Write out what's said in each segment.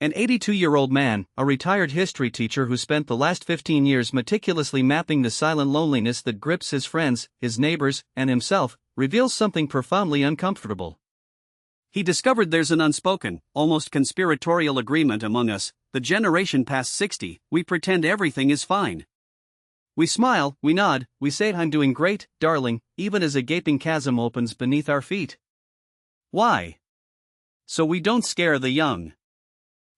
An 82-year-old man, a retired history teacher who spent the last 15 years meticulously mapping the silent loneliness that grips his friends, his neighbors, and himself, reveals something profoundly uncomfortable. He discovered there's an unspoken, almost conspiratorial agreement among us, the generation past 60, we pretend everything is fine. We smile, we nod, we say I'm doing great, darling, even as a gaping chasm opens beneath our feet. Why? So we don't scare the young.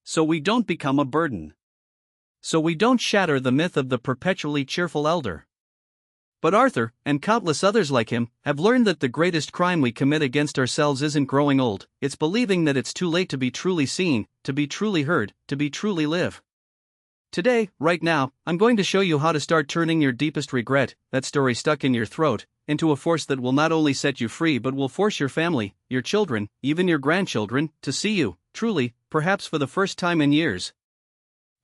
So we don't become a burden. So we don't shatter the myth of the perpetually cheerful elder. But Arthur, and countless others like him, have learned that the greatest crime we commit against ourselves isn't growing old, it's believing that it's too late to be truly seen, to be truly heard, to be truly live. Today, right now, I'm going to show you how to start turning your deepest regret, that story stuck in your throat, into a force that will not only set you free but will force your family, your children, even your grandchildren, to see you, truly, perhaps for the first time in years.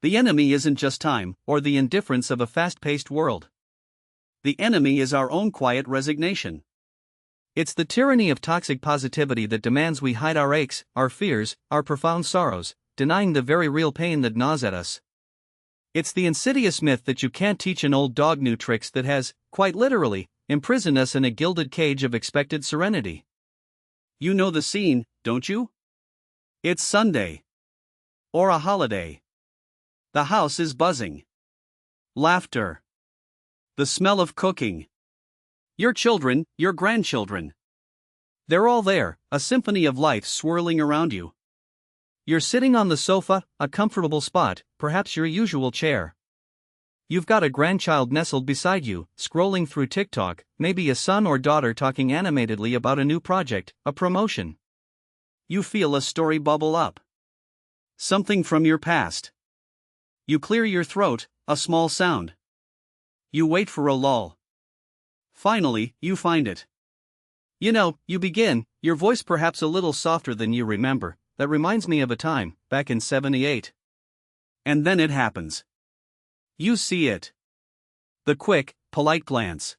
The enemy isn't just time, or the indifference of a fast-paced world. The enemy is our own quiet resignation. It's the tyranny of toxic positivity that demands we hide our aches, our fears, our profound sorrows, denying the very real pain that gnaws at us. It's the insidious myth that you can't teach an old dog new tricks that has, quite literally, imprisoned us in a gilded cage of expected serenity. You know the scene, don't you? It's Sunday. Or a holiday. The house is buzzing. Laughter. The smell of cooking. Your children, your grandchildren. They're all there, a symphony of life swirling around you. You're sitting on the sofa, a comfortable spot, perhaps your usual chair. You've got a grandchild nestled beside you, scrolling through TikTok, maybe a son or daughter talking animatedly about a new project, a promotion. You feel a story bubble up. Something from your past. You clear your throat, a small sound. You wait for a lull. Finally, you find it. You begin, your voice perhaps a little softer than you remember. That reminds me of a time, back in '78. And then it happens. You see it. The quick, polite glance.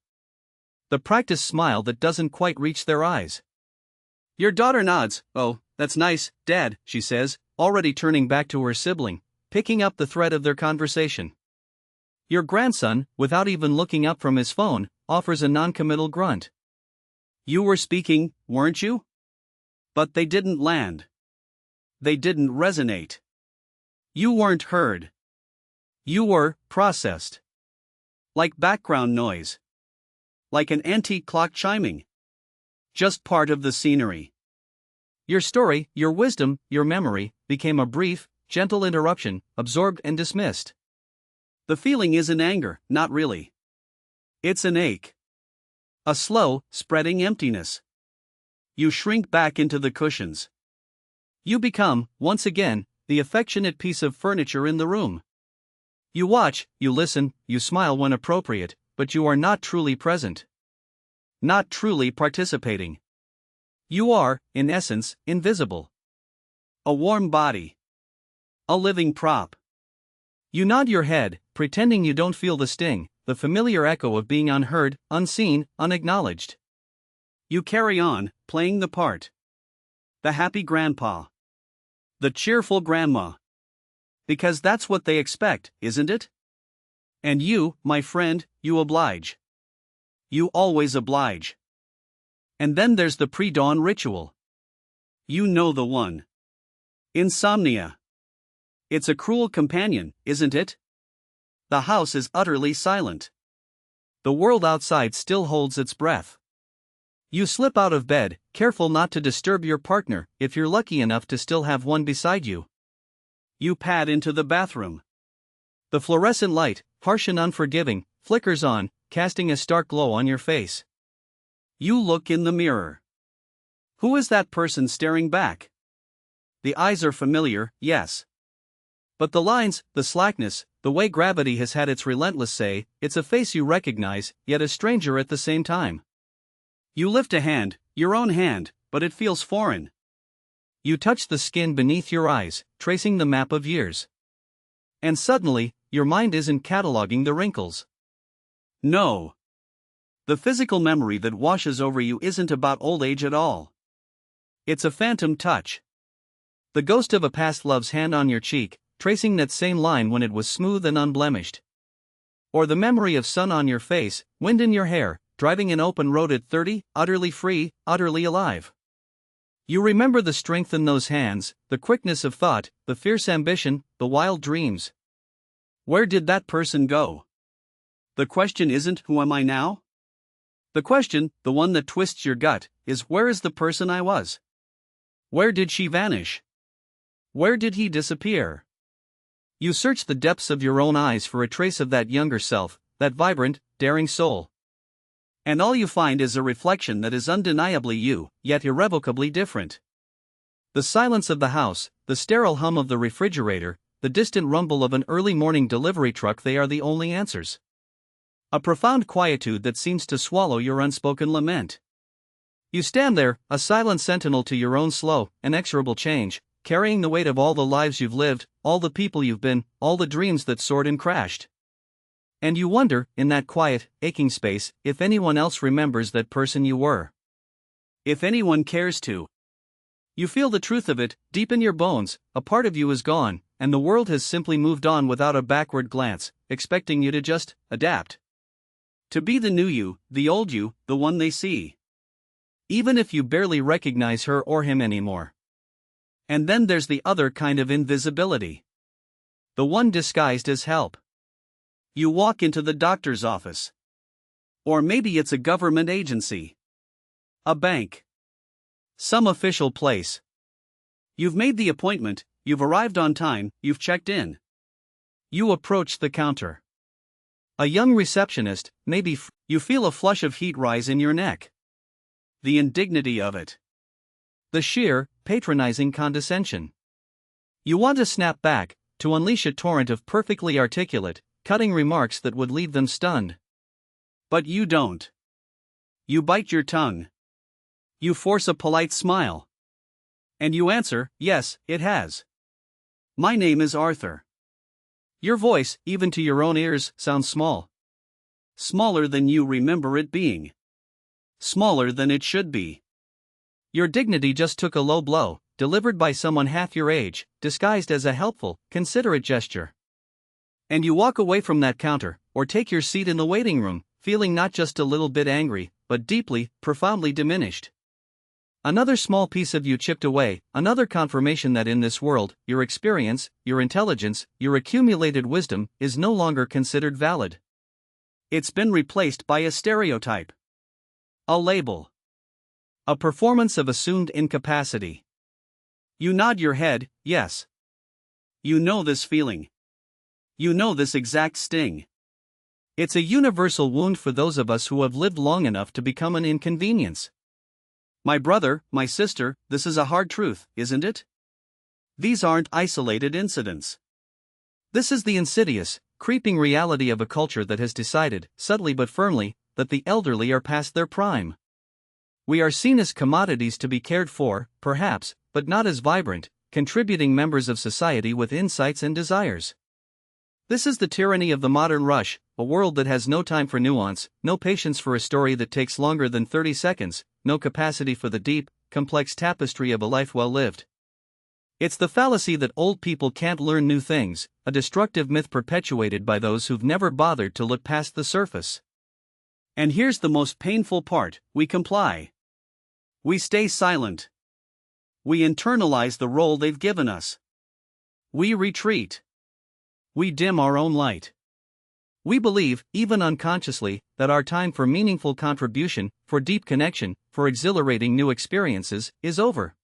The practiced smile that doesn't quite reach their eyes. Your daughter nods. Oh, that's nice, Dad, she says, already turning back to her sibling, picking up the thread of their conversation. Your grandson, without even looking up from his phone, offers a non-committal grunt. You were speaking, weren't you? But they didn't land. They didn't resonate. You weren't heard. You were processed. Like background noise. Like an antique clock chiming. Just part of the scenery. Your story, your wisdom, your memory, became a brief, gentle interruption, absorbed and dismissed. The feeling isn't anger, not really. It's an ache. A slow, spreading emptiness. You shrink back into the cushions. You become, once again, the affectionate piece of furniture in the room. You watch, you listen, you smile when appropriate, but you are not truly present. Not truly participating. You are, in essence, invisible. A warm body. A living prop. You nod your head, pretending you don't feel the sting, the familiar echo of being unheard, unseen, unacknowledged. You carry on, playing the part. The happy grandpa. The cheerful grandma. Because that's what they expect, isn't it? And you, my friend, you oblige. You always oblige. And then there's the pre-dawn ritual. You know the one. Insomnia. It's a cruel companion, isn't it? The house is utterly silent. The world outside still holds its breath. You slip out of bed, careful not to disturb your partner, if you're lucky enough to still have one beside you. You pad into the bathroom. The fluorescent light, harsh and unforgiving, flickers on, casting a stark glow on your face. You look in the mirror. Who is that person staring back? The eyes are familiar, yes. But the lines, the slackness, the way gravity has had its relentless say, it's a face you recognize, yet a stranger at the same time. You lift a hand, your own hand, but it feels foreign. You touch the skin beneath your eyes, tracing the map of years. And suddenly, your mind isn't cataloging the wrinkles. No. The physical memory that washes over you isn't about old age at all. It's a phantom touch. The ghost of a past love's hand on your cheek, tracing that same line when it was smooth and unblemished. Or the memory of sun on your face, wind in your hair, driving an open road at 30, utterly free, utterly alive. You remember the strength in those hands, the quickness of thought, the fierce ambition, the wild dreams. Where did that person go? The question isn't, who am I now? The question, the one that twists your gut, is, where is the person I was? Where did she vanish? Where did he disappear? You search the depths of your own eyes for a trace of that younger self, that vibrant, daring soul. And all you find is a reflection that is undeniably you, yet irrevocably different. The silence of the house, the sterile hum of the refrigerator, the distant rumble of an early morning delivery truck, they are the only answers. A profound quietude that seems to swallow your unspoken lament. You stand there, a silent sentinel to your own slow, inexorable change, carrying the weight of all the lives you've lived, all the people you've been, all the dreams that soared and crashed. And you wonder, in that quiet, aching space, if anyone else remembers that person you were. If anyone cares to. You feel the truth of it, deep in your bones, a part of you is gone, and the world has simply moved on without a backward glance, expecting you to just adapt. To be the new you, the old you, the one they see. Even if you barely recognize her or him anymore. And then there's the other kind of invisibility. The one disguised as help. You walk into the doctor's office. Or maybe it's a government agency. A bank. Some official place. You've made the appointment, you've arrived on time, you've checked in. You approach the counter. A young receptionist, maybe you feel a flush of heat rise in your neck. The indignity of it. The sheer, patronizing condescension. You want to snap back, to unleash a torrent of perfectly articulate, cutting remarks that would leave them stunned. But you don't. You bite your tongue. You force a polite smile. And you answer, yes, it has. My name is Arthur. Your voice, even to your own ears, sounds small. Smaller than you remember it being. Smaller than it should be. Your dignity just took a low blow, delivered by someone half your age, disguised as a helpful, considerate gesture. And you walk away from that counter, or take your seat in the waiting room, feeling not just a little bit angry, but deeply, profoundly diminished. Another small piece of you chipped away, another confirmation that in this world, your experience, your intelligence, your accumulated wisdom, is no longer considered valid. It's been replaced by a stereotype. A label. A performance of assumed incapacity. You nod your head, yes. You know this feeling. You know this exact sting. It's a universal wound for those of us who have lived long enough to become an inconvenience. My brother, my sister, this is a hard truth, isn't it? These aren't isolated incidents. This is the insidious, creeping reality of a culture that has decided, subtly but firmly, that the elderly are past their prime. We are seen as commodities to be cared for, perhaps, but not as vibrant, contributing members of society with insights and desires. This is the tyranny of the modern rush, a world that has no time for nuance, no patience for a story that takes longer than 30 seconds, no capacity for the deep, complex tapestry of a life well lived. It's the fallacy that old people can't learn new things, a destructive myth perpetuated by those who've never bothered to look past the surface. And here's the most painful part, we comply. We stay silent. We internalize the role they've given us. We retreat. We dim our own light. We believe, even unconsciously, that our time for meaningful contribution, for deep connection, for exhilarating new experiences, is over.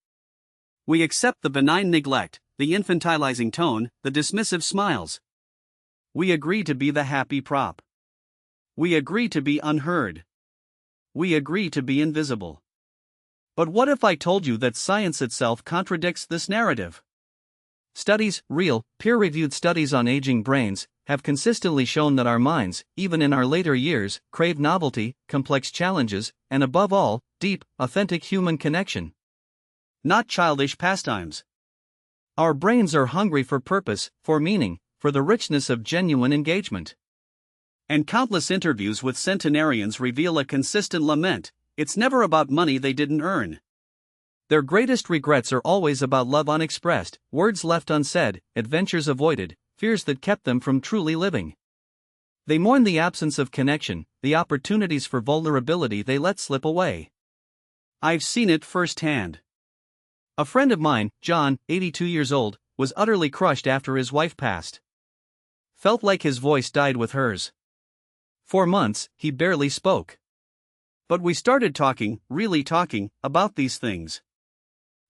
We accept the benign neglect, the infantilizing tone, the dismissive smiles. We agree to be the happy prop. We agree to be unheard. We agree to be invisible. But what if I told you that science itself contradicts this narrative? Studies, real, peer-reviewed studies on aging brains, have consistently shown that our minds, even in our later years, crave novelty, complex challenges, and above all, deep, authentic human connection. Not childish pastimes. Our brains are hungry for purpose, for meaning, for the richness of genuine engagement. And countless interviews with centenarians reveal a consistent lament: it's never about money they didn't earn. Their greatest regrets are always about love unexpressed, words left unsaid, adventures avoided, fears that kept them from truly living. They mourn the absence of connection, the opportunities for vulnerability they let slip away. I've seen it firsthand. A friend of mine, John, 82 years old, was utterly crushed after his wife passed. Felt like his voice died with hers. For months, he barely spoke. But we started talking, really talking, about these things.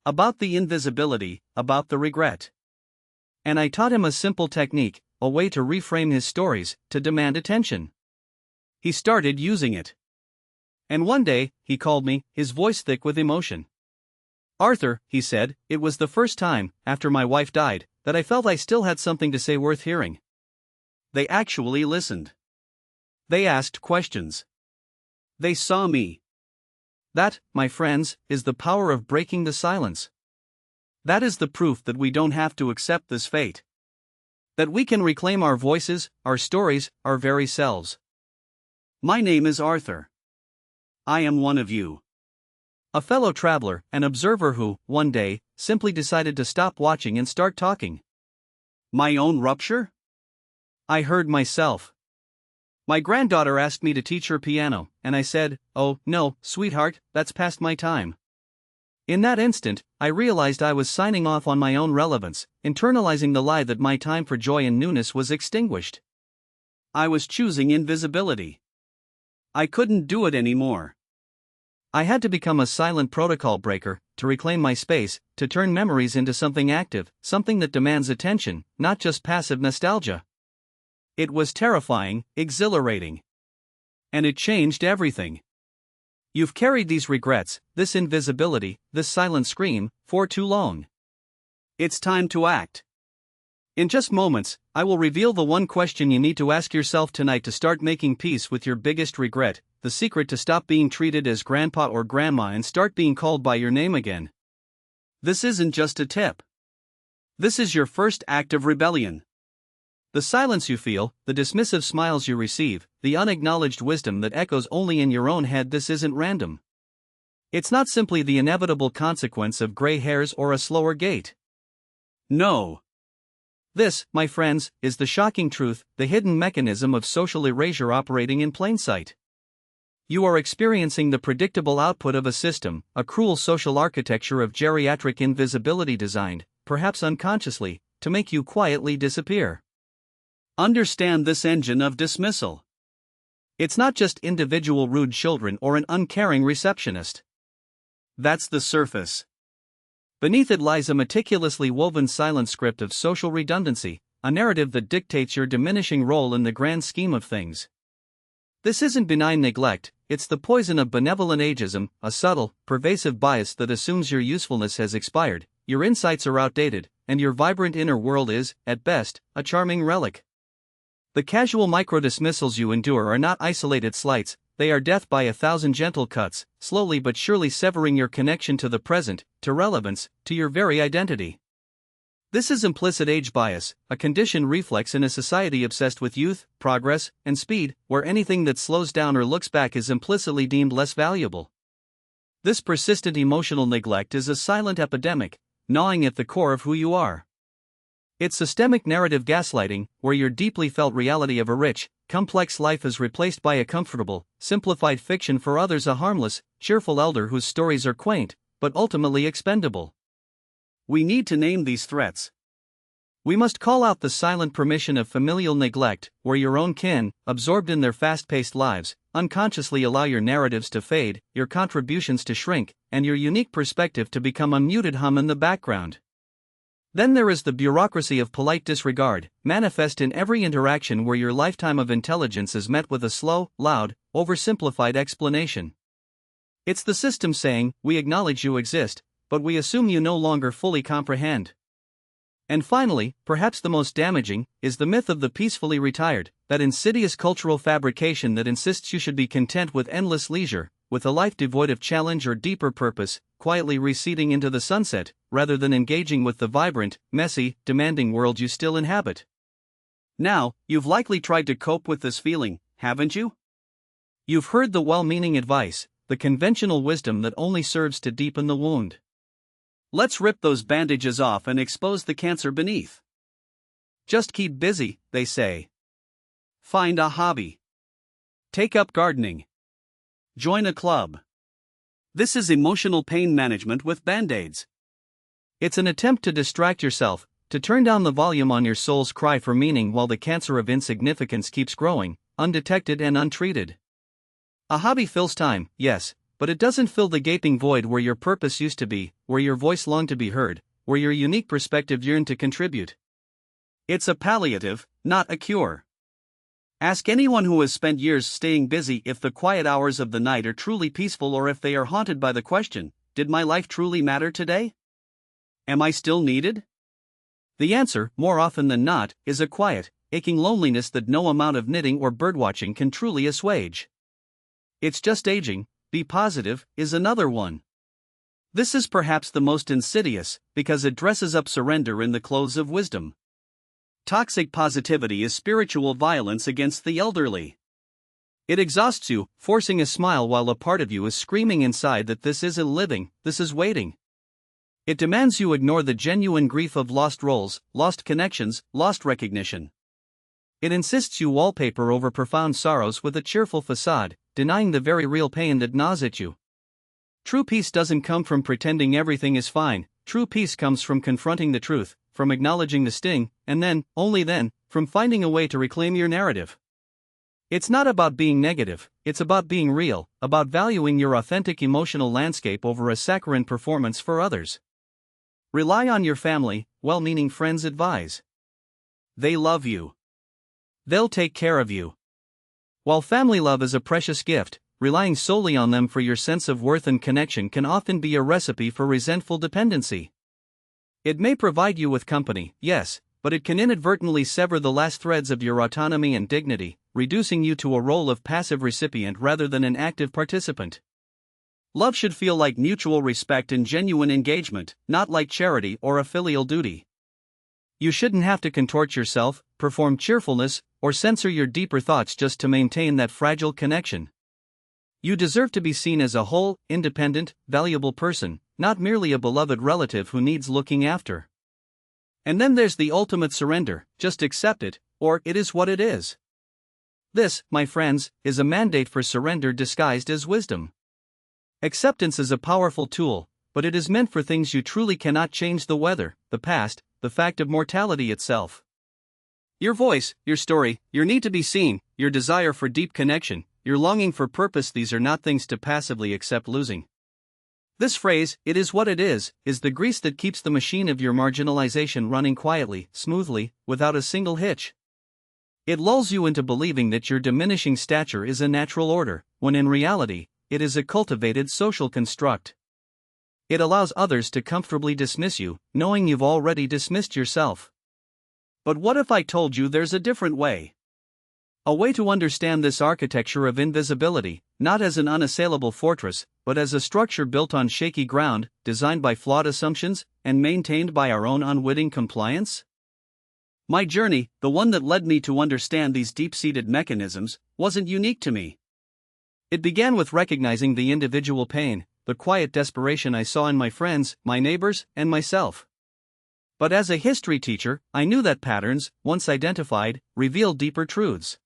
About the invisibility, about the regret. And I taught him a simple technique, a way to reframe his stories, to demand attention. He started using it. And one day, he called me, his voice thick with emotion. "Arthur," he said, "it was the first time, after my wife died, that I felt I still had something to say worth hearing." They actually listened. They asked questions. They saw me. That, my friends, is the power of breaking the silence. That is the proof that we don't have to accept this fate. That we can reclaim our voices, our stories, our very selves. My name is Arthur. I am one of you. A fellow traveler, an observer who, one day, simply decided to stop watching and start talking. My own rupture? I heard myself. My granddaughter asked me to teach her piano, and I said, "Oh, no, sweetheart, that's past my time." In that instant, I realized I was signing off on my own relevance, internalizing the lie that my time for joy and newness was extinguished. I was choosing invisibility. I couldn't do it anymore. I had to become a silent protocol breaker, to reclaim my space, to turn memories into something active, something that demands attention, not just passive nostalgia. It was terrifying, exhilarating. And it changed everything. You've carried these regrets, this invisibility, this silent scream, for too long. It's time to act. In just moments, I will reveal the one question you need to ask yourself tonight to start making peace with your biggest regret, the secret to stop being treated as grandpa or grandma and start being called by your name again. This isn't just a tip. This is your first act of rebellion. The silence you feel, the dismissive smiles you receive, the unacknowledged wisdom that echoes only in your own head, this isn't random. It's not simply the inevitable consequence of gray hairs or a slower gait. No. This, my friends, is the shocking truth, the hidden mechanism of social erasure operating in plain sight. You are experiencing the predictable output of a system, a cruel social architecture of geriatric invisibility designed, perhaps unconsciously, to make you quietly disappear. Understand this engine of dismissal. It's not just individual rude children or an uncaring receptionist. That's the surface. Beneath it lies a meticulously woven silent script of social redundancy, a narrative that dictates your diminishing role in the grand scheme of things. This isn't benign neglect, it's the poison of benevolent ageism, a subtle, pervasive bias that assumes your usefulness has expired, your insights are outdated, and your vibrant inner world is, at best, a charming relic. The casual micro-dismissals you endure are not isolated slights, they are death by 1,000 gentle cuts, slowly but surely severing your connection to the present, to relevance, to your very identity. This is implicit age bias, a conditioned reflex in a society obsessed with youth, progress, and speed, where anything that slows down or looks back is implicitly deemed less valuable. This persistent emotional neglect is a silent epidemic, gnawing at the core of who you are. It's systemic narrative gaslighting, where your deeply felt reality of a rich, complex life is replaced by a comfortable, simplified fiction for others, a harmless, cheerful elder whose stories are quaint, but ultimately expendable. We need to name these threats. We must call out the silent permission of familial neglect, where your own kin, absorbed in their fast-paced lives, unconsciously allow your narratives to fade, your contributions to shrink, and your unique perspective to become a muted hum in the background. Then there is the bureaucracy of polite disregard, manifest in every interaction where your lifetime of intelligence is met with a slow, loud, oversimplified explanation. It's the system saying, "We acknowledge you exist, but we assume you no longer fully comprehend." And finally, perhaps the most damaging, is the myth of the peacefully retired, that insidious cultural fabrication that insists you should be content with endless leisure, with a life devoid of challenge or deeper purpose, quietly receding into the sunset, rather than engaging with the vibrant, messy, demanding world you still inhabit. Now, you've likely tried to cope with this feeling, haven't you? You've heard the well-meaning advice, the conventional wisdom that only serves to deepen the wound. Let's rip those bandages off and expose the cancer beneath. Just keep busy, they say. Find a hobby. Take up gardening. Join a club. This is emotional pain management with band-aids. It's an attempt to distract yourself, to turn down the volume on your soul's cry for meaning while the cancer of insignificance keeps growing, undetected and untreated. A hobby fills time, yes, but it doesn't fill the gaping void where your purpose used to be, where your voice longed to be heard, where your unique perspective yearned to contribute. It's a palliative, not a cure. Ask anyone who has spent years staying busy if the quiet hours of the night are truly peaceful or if they are haunted by the question, did my life truly matter today? Am I still needed? The answer, more often than not, is a quiet, aching loneliness that no amount of knitting or birdwatching can truly assuage. It's just aging. Be positive is another one. This is perhaps the most insidious, because it dresses up surrender in the clothes of wisdom. Toxic positivity is spiritual violence against the elderly. It exhausts you, forcing a smile while a part of you is screaming inside that this isn't living, this is waiting. It demands you ignore the genuine grief of lost roles, lost connections, lost recognition. It insists you wallpaper over profound sorrows with a cheerful facade, denying the very real pain that gnaws at you. True peace doesn't come from pretending everything is fine. True peace comes from confronting the truth, from acknowledging the sting, and then, only then, from finding a way to reclaim your narrative. It's not about being negative, it's about being real, about valuing your authentic emotional landscape over a saccharine performance for others. Rely on your family, well-meaning friends advise. They love you. They'll take care of you. While family love is a precious gift, relying solely on them for your sense of worth and connection can often be a recipe for resentful dependency. It may provide you with company, yes, but it can inadvertently sever the last threads of your autonomy and dignity, reducing you to a role of passive recipient rather than an active participant. Love should feel like mutual respect and genuine engagement, not like charity or a filial duty. You shouldn't have to contort yourself, perform cheerfulness, or censor your deeper thoughts just to maintain that fragile connection. You deserve to be seen as a whole, independent, valuable person, not merely a beloved relative who needs looking after. And then there's the ultimate surrender, just accept it, or it is what it is. This, my friends, is a mandate for surrender disguised as wisdom. Acceptance is a powerful tool, but it is meant for things you truly cannot change: the weather, the past, the fact of mortality itself. Your voice, your story, your need to be seen, your desire for deep connection, your longing for purpose, these are not things to passively accept losing. This phrase, it is what it is the grease that keeps the machine of your marginalization running quietly, smoothly, without a single hitch. It lulls you into believing that your diminishing stature is a natural order, when in reality, it is a cultivated social construct. It allows others to comfortably dismiss you, knowing you've already dismissed yourself. But what if I told you there's a different way? A way to understand this architecture of invisibility, not as an unassailable fortress, but as a structure built on shaky ground, designed by flawed assumptions, and maintained by our own unwitting compliance? My journey, the one that led me to understand these deep-seated mechanisms, wasn't unique to me. It began with recognizing the individual pain, the quiet desperation I saw in my friends, my neighbors, and myself. But as a history teacher, I knew that patterns, once identified, reveal deeper truths.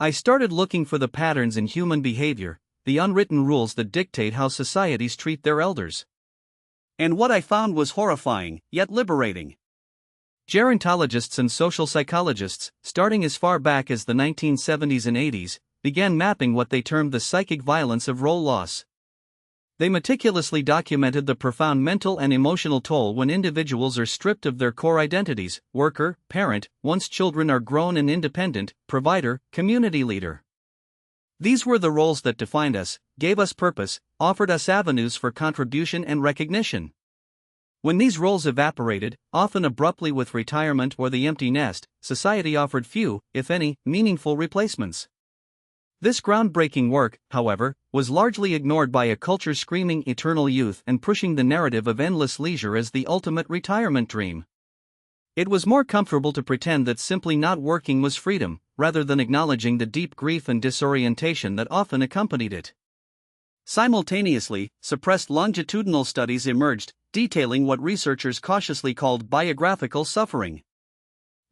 I started looking for the patterns in human behavior, the unwritten rules that dictate how societies treat their elders. And what I found was horrifying, yet liberating. Gerontologists and social psychologists, starting as far back as the 1970s and 80s, began mapping what they termed the psychic violence of role loss. They meticulously documented the profound mental and emotional toll when individuals are stripped of their core identities: worker, parent, once children are grown and independent, provider, community leader. These were the roles that defined us, gave us purpose, offered us avenues for contribution and recognition. When these roles evaporated, often abruptly with retirement or the empty nest, society offered few, if any, meaningful replacements. This groundbreaking work, however, was largely ignored by a culture screaming eternal youth and pushing the narrative of endless leisure as the ultimate retirement dream. It was more comfortable to pretend that simply not working was freedom, rather than acknowledging the deep grief and disorientation that often accompanied it. Simultaneously, suppressed longitudinal studies emerged, detailing what researchers cautiously called biographical suffering.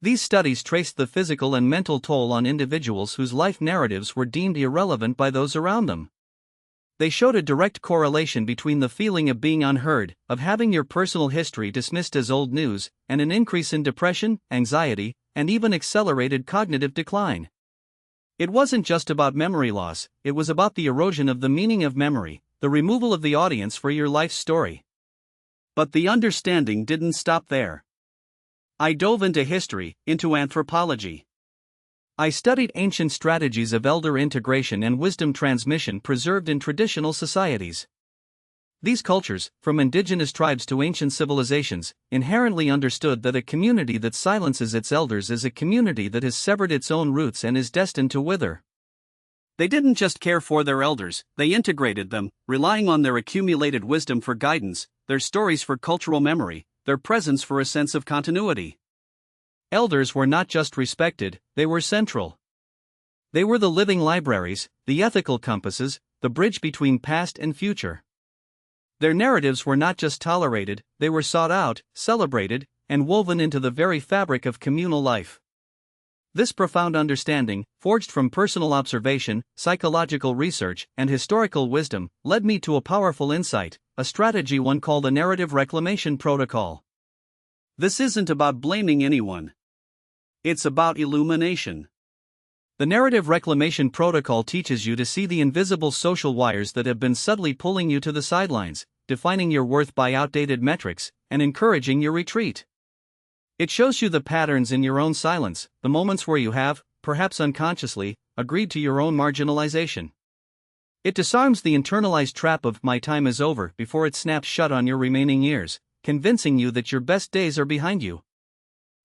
These studies traced the physical and mental toll on individuals whose life narratives were deemed irrelevant by those around them. They showed a direct correlation between the feeling of being unheard, of having your personal history dismissed as old news, and an increase in depression, anxiety, and even accelerated cognitive decline. It wasn't just about memory loss, it was about the erosion of the meaning of memory, the removal of the audience for your life's story. But the understanding didn't stop there. I dove into history, into anthropology. I studied ancient strategies of elder integration and wisdom transmission preserved in traditional societies. These cultures, from indigenous tribes to ancient civilizations, inherently understood that a community that silences its elders is a community that has severed its own roots and is destined to wither. They didn't just care for their elders, they integrated them, relying on their accumulated wisdom for guidance, their stories for cultural memory, their presence for a sense of continuity. Elders were not just respected, they were central. They were the living libraries, the ethical compasses, the bridge between past and future. Their narratives were not just tolerated, they were sought out, celebrated, and woven into the very fabric of communal life. This profound understanding, forged from personal observation, psychological research, and historical wisdom, led me to a powerful insight, a strategy one called the Narrative Reclamation Protocol. This isn't about blaming anyone. It's about illumination. The Narrative Reclamation Protocol teaches you to see the invisible social wires that have been subtly pulling you to the sidelines, defining your worth by outdated metrics, and encouraging your retreat. It shows you the patterns in your own silence, the moments where you have, perhaps unconsciously, agreed to your own marginalization. It disarms the internalized trap of "my time is over" before it snaps shut on your remaining years, convincing you that your best days are behind you.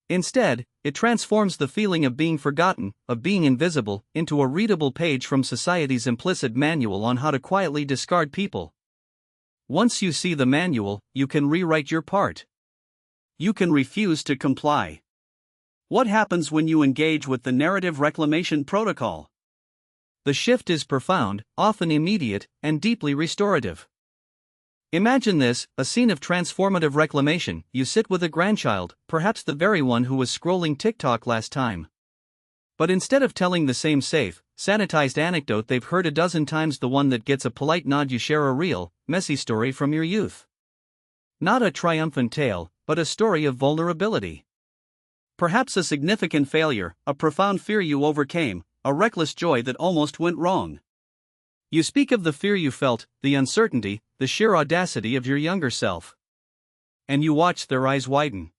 Instead, it transforms the feeling of being forgotten, of being invisible, into a readable page from society's implicit manual on how to quietly discard people. Once you see the manual, you can rewrite your part. You can refuse to comply. What happens when you engage with the Narrative Reclamation Protocol? The shift is profound, often immediate, and deeply restorative. Imagine this, a scene of transformative reclamation. You sit with a grandchild, perhaps the very one who was scrolling TikTok last time. But instead of telling the same safe, sanitized anecdote they've heard a dozen times, the one that gets a polite nod, you share a real, messy story from your youth. Not a triumphant tale, but a story of vulnerability. Perhaps a significant failure, a profound fear you overcame, a reckless joy that almost went wrong. You speak of the fear you felt, the uncertainty, the sheer audacity of your younger self. And you watch their eyes widen.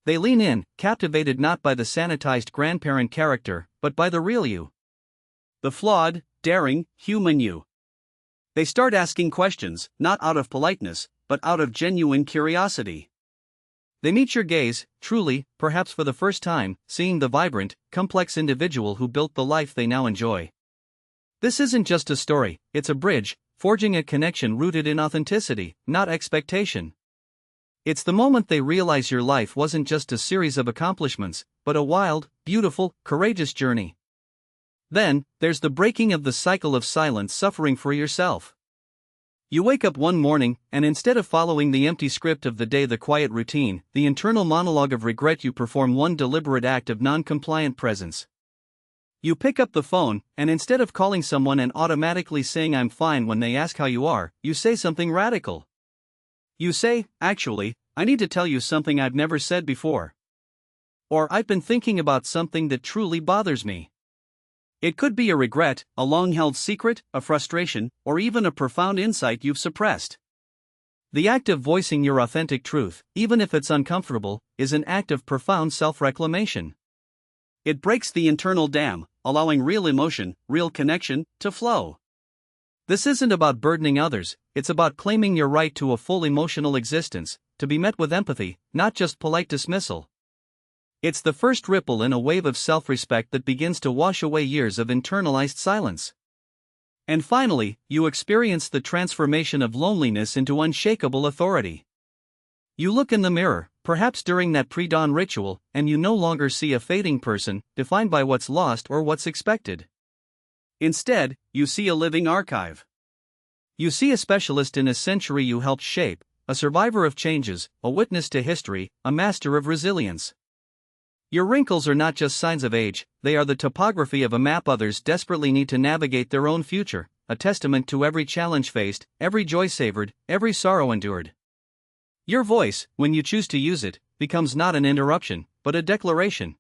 They lean in, captivated not by the sanitized grandparent character, but by the real you. The flawed, daring, human you. They start asking questions, not out of politeness, but out of genuine curiosity. They meet your gaze, truly, perhaps for the first time, seeing the vibrant, complex individual who built the life they now enjoy. This isn't just a story, it's a bridge, forging a connection rooted in authenticity, not expectation. It's the moment they realize your life wasn't just a series of accomplishments, but a wild, beautiful, courageous journey. Then, there's the breaking of the cycle of silent suffering for yourself. You wake up one morning, and instead of following the empty script of the day, the quiet routine, the internal monologue of regret, you perform one deliberate act of non-compliant presence. You pick up the phone, and instead of calling someone and automatically saying "I'm fine" when they ask how you are, you say something radical. You say, "Actually, I need to tell you something I've never said before." Or, "I've been thinking about something that truly bothers me." It could be a regret, a long-held secret, a frustration, or even a profound insight you've suppressed. The act of voicing your authentic truth, even if it's uncomfortable, is an act of profound self-reclamation. It breaks the internal dam, allowing real emotion, real connection, to flow. This isn't about burdening others, it's about claiming your right to a full emotional existence, to be met with empathy, not just polite dismissal. It's the first ripple in a wave of self-respect that begins to wash away years of internalized silence. And finally, you experience the transformation of loneliness into unshakable authority. You look in the mirror, perhaps during that pre-dawn ritual, and you no longer see a fading person, defined by what's lost or what's expected. Instead, you see a living archive. You see a specialist in a century you helped shape, a survivor of changes, a witness to history, a master of resilience. Your wrinkles are not just signs of age, they are the topography of a map others desperately need to navigate their own future, a testament to every challenge faced, every joy savored, every sorrow endured. Your voice, when you choose to use it, becomes not an interruption, but a declaration.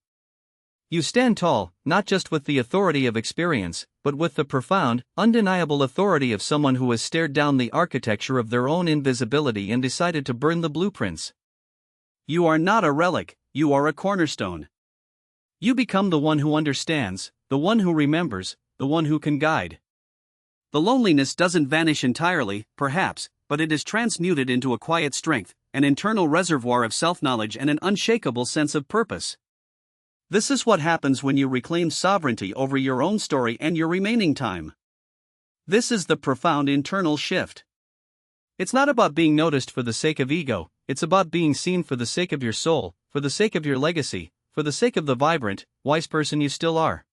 You stand tall, not just with the authority of experience, but with the profound, undeniable authority of someone who has stared down the architecture of their own invisibility and decided to burn the blueprints. You are not a relic, you are a cornerstone. You become the one who understands, the one who remembers, the one who can guide. The loneliness doesn't vanish entirely, perhaps, but it is transmuted into a quiet strength, an internal reservoir of self-knowledge and an unshakable sense of purpose. This is what happens when you reclaim sovereignty over your own story and your remaining time. This is the profound internal shift. It's not about being noticed for the sake of ego, it's about being seen for the sake of your soul, for the sake of your legacy, for the sake of the vibrant, wise person you still are.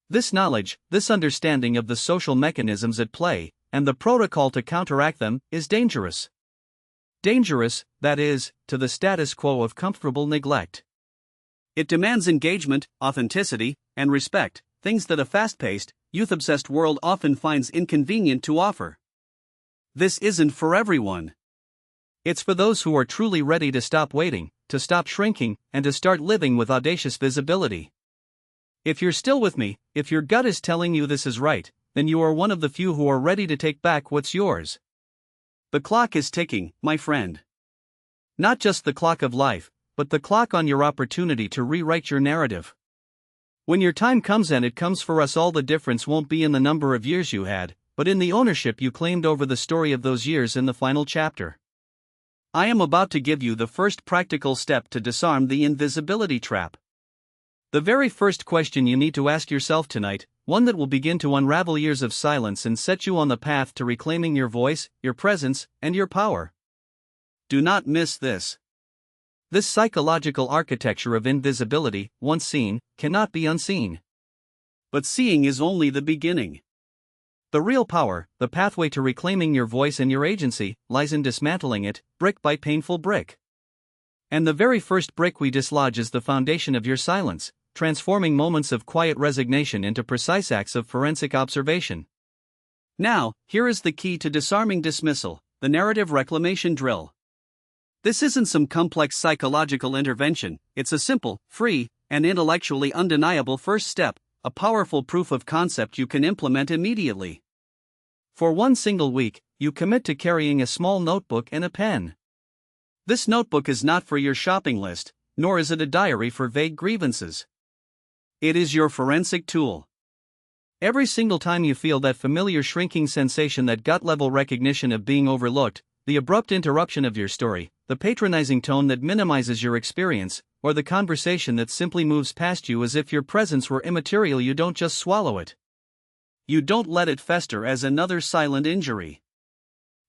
This knowledge, this understanding of the social mechanisms at play, and the protocol to counteract them, is dangerous. Dangerous, that is, to the status quo of comfortable neglect. It demands engagement, authenticity, and respect, things that a fast-paced, youth-obsessed world often finds inconvenient to offer. This isn't for everyone. It's for those who are truly ready to stop waiting, to stop shrinking, and to start living with audacious visibility. If you're still with me, if your gut is telling you this is right, then you are one of the few who are ready to take back what's yours. The clock is ticking, my friend. Not just the clock of life, but the clock on your opportunity to rewrite your narrative. When your time comes, and it comes for us all, the difference won't be in the number of years you had, but in the ownership you claimed over the story of those years in the final chapter. I am about to give you the first practical step to disarm the invisibility trap. The very first question you need to ask yourself tonight, one that will begin to unravel years of silence and set you on the path to reclaiming your voice, your presence, and your power. Do not miss this. This psychological architecture of invisibility, once seen, cannot be unseen. But seeing is only the beginning. The real power, the pathway to reclaiming your voice and your agency, lies in dismantling it, brick by painful brick. And the very first brick we dislodge is the foundation of your silence, transforming moments of quiet resignation into precise acts of forensic observation. Now, here is the key to disarming dismissal, the narrative reclamation drill. This isn't some complex psychological intervention, it's a simple, free, and intellectually undeniable first step, a powerful proof of concept you can implement immediately. For one single week, you commit to carrying a small notebook and a pen. This notebook is not for your shopping list, nor is it a diary for vague grievances. It is your forensic tool. Every single time you feel that familiar shrinking sensation, that gut-level recognition of being overlooked, the abrupt interruption of your story, the patronizing tone that minimizes your experience, or the conversation that simply moves past you as if your presence were immaterial, you don't just swallow it. You don't let it fester as another silent injury.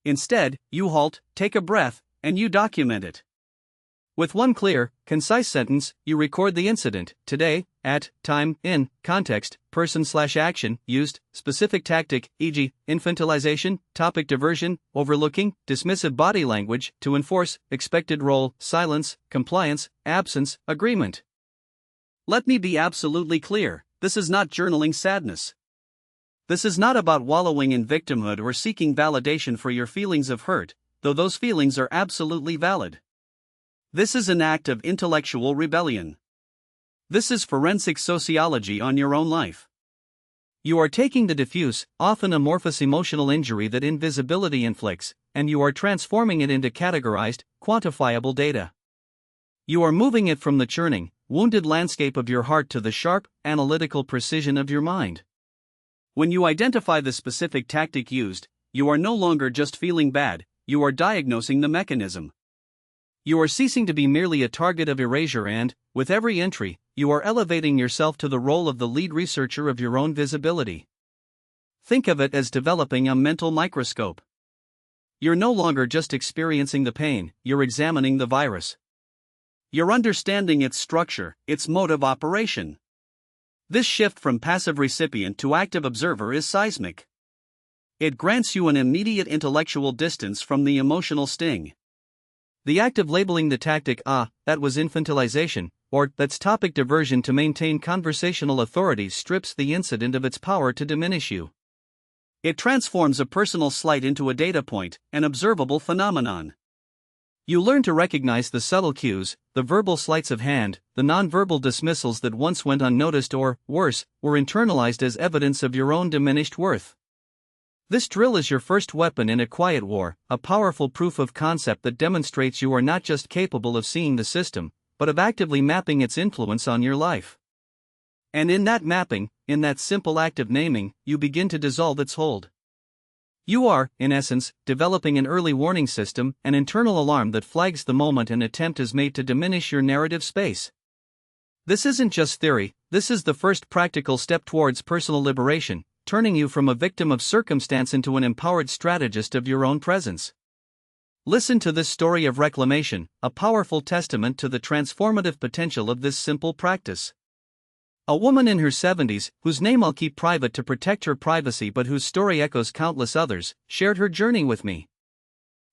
Instead, you halt, take a breath, and you document it. With one clear, concise sentence, you record the incident: today, at, time, in, context, person/action, used, specific tactic, e.g., infantilization, topic diversion, overlooking, dismissive body language, to enforce, expected role, silence, compliance, absence, agreement. Let me be absolutely clear, this is not journaling sadness. This is not about wallowing in victimhood or seeking validation for your feelings of hurt, though those feelings are absolutely valid. This is an act of intellectual rebellion. This is forensic sociology on your own life. You are taking the diffuse, often amorphous emotional injury that invisibility inflicts, and you are transforming it into categorized, quantifiable data. You are moving it from the churning, wounded landscape of your heart to the sharp, analytical precision of your mind. When you identify the specific tactic used, you are no longer just feeling bad, you are diagnosing the mechanism. You are ceasing to be merely a target of erasure, and, with every entry, you are elevating yourself to the role of the lead researcher of your own visibility. Think of it as developing a mental microscope. You're no longer just experiencing the pain, you're examining the virus. You're understanding its structure, its mode of operation. This shift from passive recipient to active observer is seismic. It grants you an immediate intellectual distance from the emotional sting. The act of labeling the tactic, that was infantilization, or that's topic diversion to maintain conversational authority, strips the incident of its power to diminish you. It transforms a personal slight into a data point, an observable phenomenon. You learn to recognize the subtle cues, the verbal sleights of hand, the nonverbal dismissals that once went unnoticed or, worse, were internalized as evidence of your own diminished worth. This drill is your first weapon in a quiet war, a powerful proof of concept that demonstrates you are not just capable of seeing the system, but of actively mapping its influence on your life. And in that mapping, in that simple act of naming, you begin to dissolve its hold. You are, in essence, developing an early warning system, an internal alarm that flags the moment an attempt is made to diminish your narrative space. This isn't just theory, this is the first practical step towards personal liberation, turning you from a victim of circumstance into an empowered strategist of your own presence. Listen to this story of reclamation, a powerful testament to the transformative potential of this simple practice. A woman in her 70s, whose name I'll keep private to protect her privacy but whose story echoes countless others, shared her journey with me.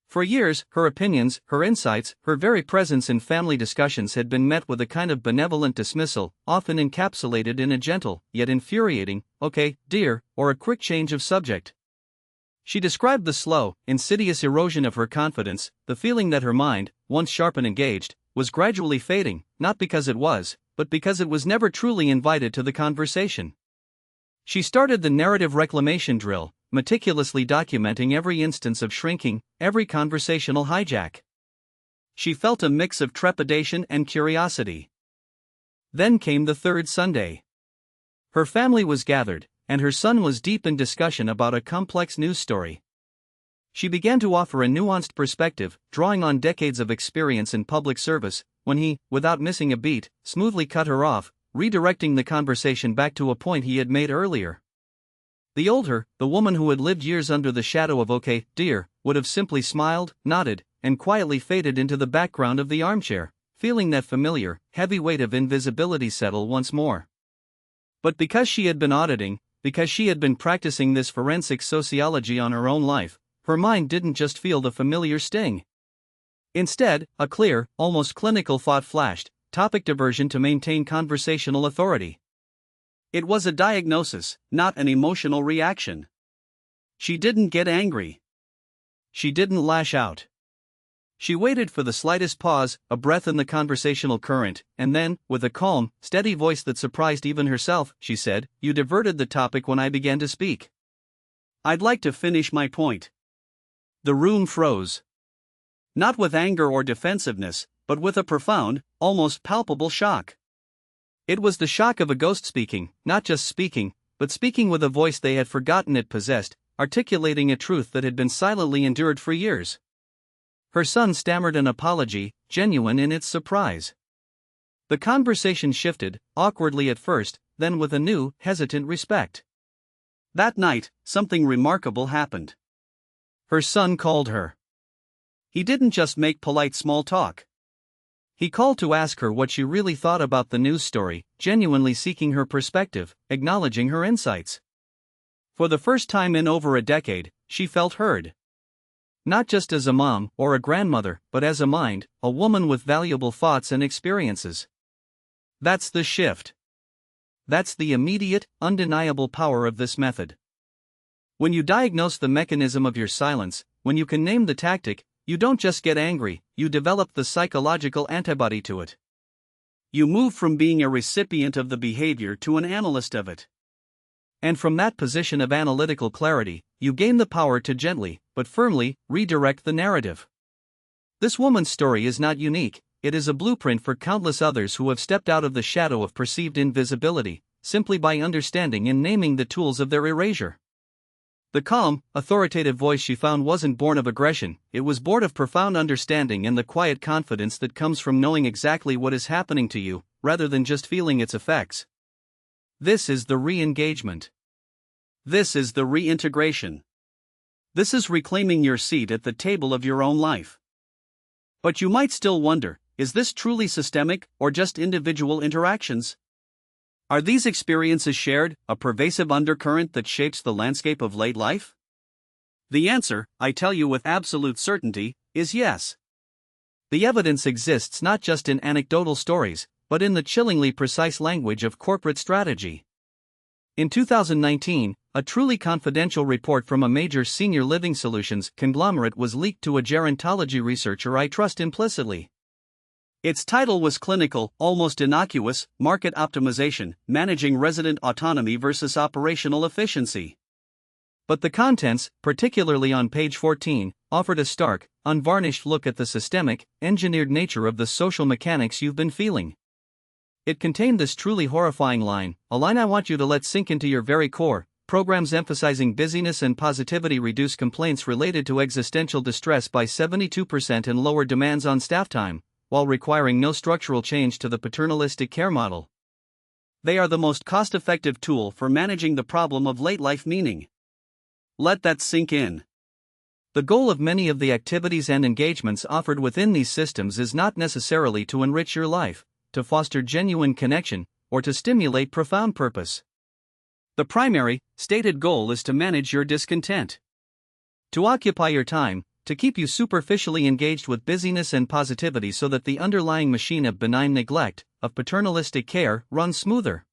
For years, her opinions, her insights, her very presence in family discussions had been met with a kind of benevolent dismissal, often encapsulated in a gentle, yet infuriating, "Okay, dear," or a quick change of subject. She described the slow, insidious erosion of her confidence, the feeling that her mind, once sharp and engaged, was gradually fading, not because it was, but because it was never truly invited to the conversation. She started the narrative reclamation drill, meticulously documenting every instance of shrinking, every conversational hijack. She felt a mix of trepidation and curiosity. Then came the third Sunday. Her family was gathered, and her son was deep in discussion about a complex news story. She began to offer a nuanced perspective, drawing on decades of experience in public service, when he, without missing a beat, smoothly cut her off, redirecting the conversation back to a point he had made earlier. The older, the woman who had lived years under the shadow of "Okay, dear," would have simply smiled, nodded, and quietly faded into the background of the armchair, feeling that familiar, heavy weight of invisibility settle once more. But because she had been auditing, because she had been practicing this forensic sociology on her own life, her mind didn't just feel the familiar sting. Instead, a clear, almost clinical thought flashed: topic diversion to maintain conversational authority. It was a diagnosis, not an emotional reaction. She didn't get angry. She didn't lash out. She waited for the slightest pause, a breath in the conversational current, and then, with a calm, steady voice that surprised even herself, she said, "You diverted the topic when I began to speak. I'd like to finish my point." The room froze. Not with anger or defensiveness, but with a profound, almost palpable shock. It was the shock of a ghost speaking, not just speaking, but speaking with a voice they had forgotten it possessed, articulating a truth that had been silently endured for years. Her son stammered an apology, genuine in its surprise. The conversation shifted, awkwardly at first, then with a new, hesitant respect. That night, something remarkable happened. Her son called her. He didn't just make polite small talk. He called to ask her what she really thought about the news story, genuinely seeking her perspective, acknowledging her insights. For the first time in over a decade, she felt heard. Not just as a mom or a grandmother, but as a mind, a woman with valuable thoughts and experiences. That's the shift. That's the immediate, undeniable power of this method. When you diagnose the mechanism of your silence, when you can name the tactic, you don't just get angry, you develop the psychological antibody to it. You move from being a recipient of the behavior to an analyst of it. And from that position of analytical clarity, you gain the power to gently, but firmly, redirect the narrative. This woman's story is not unique, it is a blueprint for countless others who have stepped out of the shadow of perceived invisibility, simply by understanding and naming the tools of their erasure. The calm, authoritative voice she found wasn't born of aggression, it was born of profound understanding and the quiet confidence that comes from knowing exactly what is happening to you, rather than just feeling its effects. This is the re-engagement. This is the reintegration. This is reclaiming your seat at the table of your own life. But you might still wonder, is this truly systemic, or just individual interactions? Are these experiences shared, a pervasive undercurrent that shapes the landscape of late life? The answer, I tell you with absolute certainty, is yes. The evidence exists not just in anecdotal stories, but in the chillingly precise language of corporate strategy. In 2019, a truly confidential report from a major senior living solutions conglomerate was leaked to a gerontology researcher I trust implicitly. Its title was clinical, almost innocuous, Market Optimization, Managing Resident Autonomy versus Operational Efficiency. But the contents, particularly on page 14, offered a stark, unvarnished look at the systemic, engineered nature of the social mechanics you've been feeling. It contained this truly horrifying line, a line I want you to let sink into your very core: programs emphasizing busyness and positivity reduce complaints related to existential distress by 72% and lower demands on staff time, while requiring no structural change to the paternalistic care model. They are the most cost-effective tool for managing the problem of late-life meaning. Let that sink in. The goal of many of the activities and engagements offered within these systems is not necessarily to enrich your life, to foster genuine connection, or to stimulate profound purpose. The primary, stated goal is to manage your discontent. To occupy your time, to keep you superficially engaged with busyness and positivity so that the underlying machine of benign neglect, of paternalistic care, runs smoother.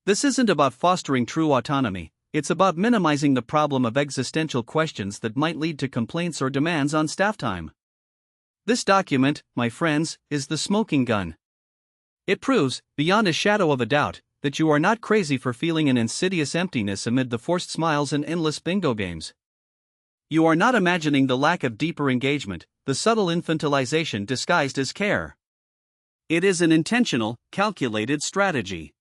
This isn't about fostering true autonomy, it's about minimizing the problem of existential questions that might lead to complaints or demands on staff time. This document, my friends, is the smoking gun. It proves, beyond a shadow of a doubt, that you are not crazy for feeling an insidious emptiness amid the forced smiles and endless bingo games. You are not imagining the lack of deeper engagement, the subtle infantilization disguised as care. It is an intentional, calculated strategy.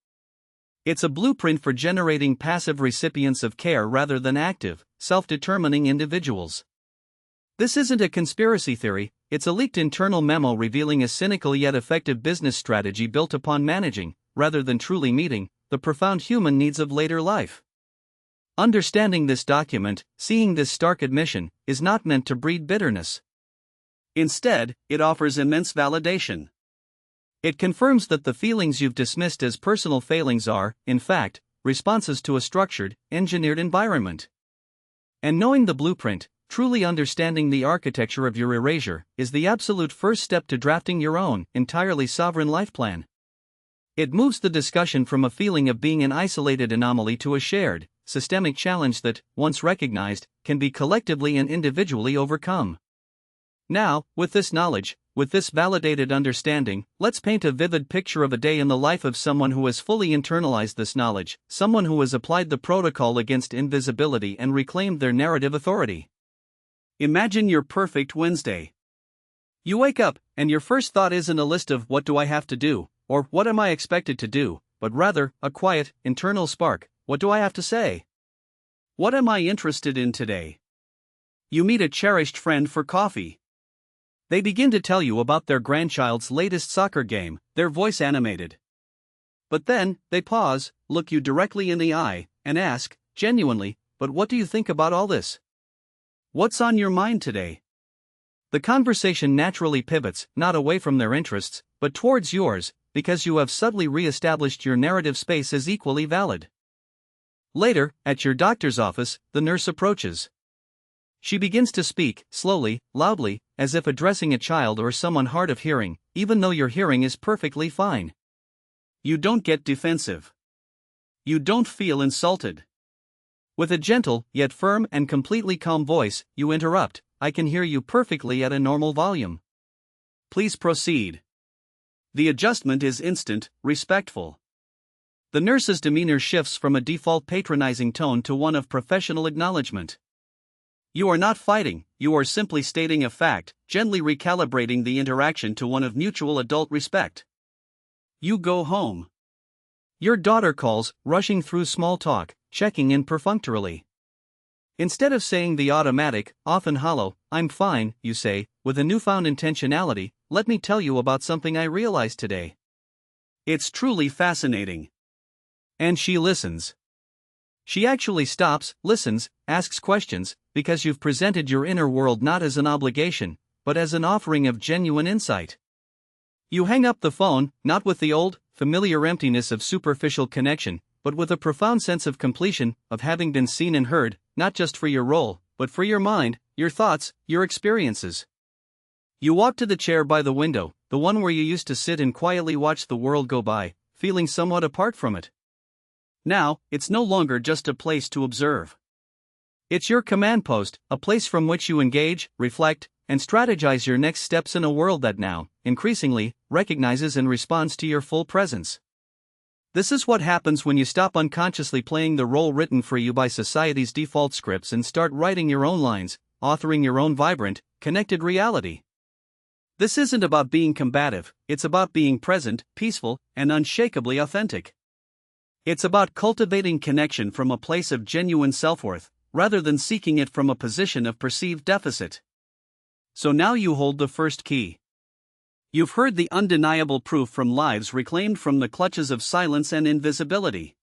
It's a blueprint for generating passive recipients of care rather than active, self-determining individuals. This isn't a conspiracy theory, it's a leaked internal memo revealing a cynical yet effective business strategy built upon managing, rather than truly meeting, the profound human needs of later life. Understanding this document, seeing this stark admission, is not meant to breed bitterness. Instead, it offers immense validation. It confirms that the feelings you've dismissed as personal failings are, in fact, responses to a structured, engineered environment. And knowing the blueprint, truly understanding the architecture of your erasure, is the absolute first step to drafting your own, entirely sovereign life plan. It moves the discussion from a feeling of being an isolated anomaly to a shared, systemic challenge that, once recognized, can be collectively and individually overcome. Now, with this knowledge, with this validated understanding, let's paint a vivid picture of a day in the life of someone who has fully internalized this knowledge, someone who has applied the protocol against invisibility and reclaimed their narrative authority. Imagine your perfect Wednesday. You wake up, and your first thought isn't a list of what do I have to do, or what am I expected to do, but rather, a quiet, internal spark: what do I have to say? What am I interested in today? You meet a cherished friend for coffee. They begin to tell you about their grandchild's latest soccer game, their voice animated. But then, they pause, look you directly in the eye, and ask, genuinely, but what do you think about all this? What's on your mind today? The conversation naturally pivots, not away from their interests, but towards yours, because you have subtly re-established your narrative space as equally valid. Later, at your doctor's office, the nurse approaches. She begins to speak, slowly, loudly, as if addressing a child or someone hard of hearing, even though your hearing is perfectly fine. You don't get defensive. You don't feel insulted. With a gentle, yet firm and completely calm voice, you interrupt, "I can hear you perfectly at a normal volume. Please proceed." The adjustment is instant, respectful. The nurse's demeanor shifts from a default patronizing tone to one of professional acknowledgement. You are not fighting, you are simply stating a fact, gently recalibrating the interaction to one of mutual adult respect. You go home. Your daughter calls, rushing through small talk, checking in perfunctorily. Instead of saying the automatic, often hollow, "I'm fine," you say, with a newfound intentionality, "Let me tell you about something I realized today." It's truly fascinating. And she listens. She actually stops, listens, asks questions, because you've presented your inner world not as an obligation, but as an offering of genuine insight. You hang up the phone, not with the old, familiar emptiness of superficial connection, but with a profound sense of completion, of having been seen and heard, not just for your role, but for your mind, your thoughts, your experiences. You walk to the chair by the window, the one where you used to sit and quietly watch the world go by, feeling somewhat apart from it. Now, it's no longer just a place to observe. It's your command post, a place from which you engage, reflect, and strategize your next steps in a world that now, increasingly, recognizes and responds to your full presence. This is what happens when you stop unconsciously playing the role written for you by society's default scripts and start writing your own lines, authoring your own vibrant, connected reality. This isn't about being combative, it's about being present, peaceful, and unshakably authentic. It's about cultivating connection from a place of genuine self-worth, rather than seeking it from a position of perceived deficit. So now you hold the first key. You've heard the undeniable proof from lives reclaimed from the clutches of silence and invisibility.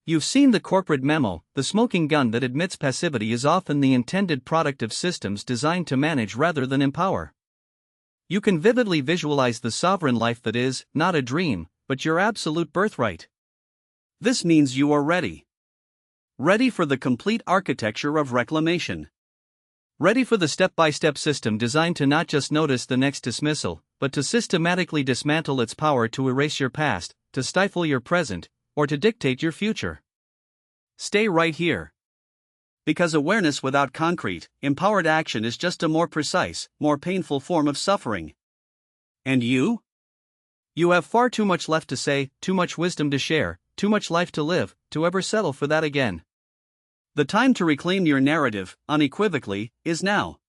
You've seen the corporate memo, the smoking gun that admits passivity is often the intended product of systems designed to manage rather than empower. You can vividly visualize the sovereign life that is, not a dream, but your absolute birthright. This means you are ready. Ready for the complete architecture of reclamation. Ready for the step-by-step system designed to not just notice the next dismissal, but to systematically dismantle its power to erase your past, to stifle your present, or to dictate your future. Stay right here. Because awareness without concrete, empowered action is just a more precise, more painful form of suffering. And you? You have far too much left to say, too much wisdom to share, too much life to live, to ever settle for that again. The time to reclaim your narrative, unequivocally, is now.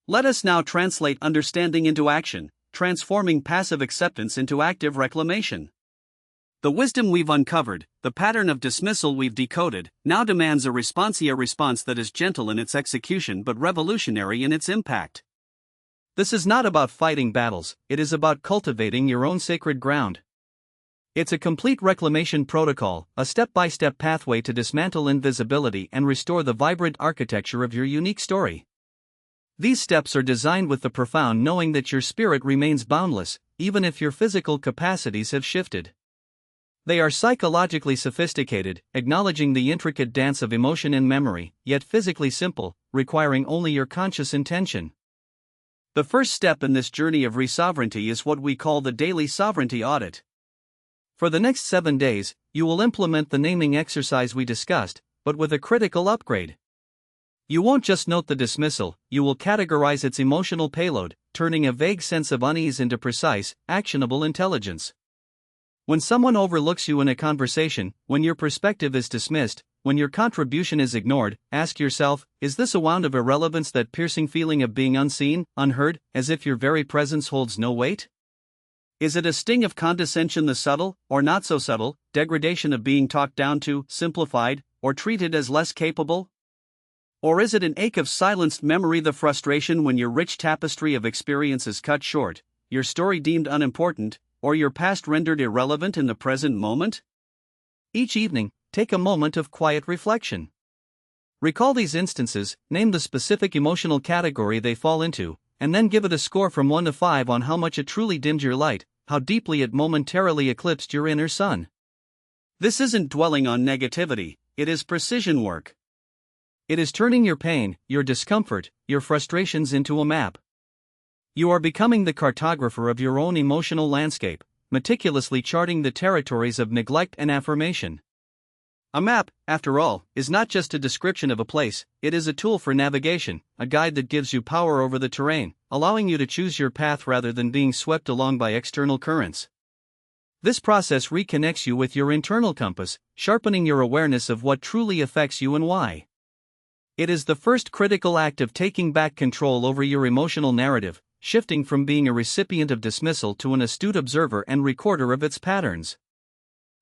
Let us now translate understanding into action, transforming passive acceptance into active reclamation. The wisdom we've uncovered, the pattern of dismissal we've decoded, now demands a response that is gentle in its execution but revolutionary in its impact. This is not about fighting battles, it is about cultivating your own sacred ground. It's a complete reclamation protocol, a step-by-step pathway to dismantle invisibility and restore the vibrant architecture of your unique story. These steps are designed with the profound knowing that your spirit remains boundless, even if your physical capacities have shifted. They are psychologically sophisticated, acknowledging the intricate dance of emotion and memory, yet physically simple, requiring only your conscious intention. The first step in this journey of re-sovereignty is what we call the daily sovereignty audit. For the next 7 days, you will implement the naming exercise we discussed, but with a critical upgrade. You won't just note the dismissal, you will categorize its emotional payload, turning a vague sense of unease into precise, actionable intelligence. When someone overlooks you in a conversation, when your perspective is dismissed, when your contribution is ignored, ask yourself, is this a wound of irrelevance, that piercing feeling of being unseen, unheard, as if your very presence holds no weight? Is it a sting of condescension, the subtle, or not so subtle, degradation of being talked down to, simplified, or treated as less capable? Or is it an ache of silenced memory, the frustration when your rich tapestry of experience is cut short, your story deemed unimportant, or your past rendered irrelevant in the present moment? Each evening, take a moment of quiet reflection. Recall these instances, name the specific emotional category they fall into, and then give it a score from 1 to 5 on how much it truly dimmed your light, how deeply it momentarily eclipsed your inner sun. This isn't dwelling on negativity, it is precision work. It is turning your pain, your discomfort, your frustrations into a map. You are becoming the cartographer of your own emotional landscape, meticulously charting the territories of neglect and affirmation. A map, after all, is not just a description of a place, it is a tool for navigation, a guide that gives you power over the terrain, allowing you to choose your path rather than being swept along by external currents. This process reconnects you with your internal compass, sharpening your awareness of what truly affects you and why. It is the first critical act of taking back control over your emotional narrative, shifting from being a recipient of dismissal to an astute observer and recorder of its patterns.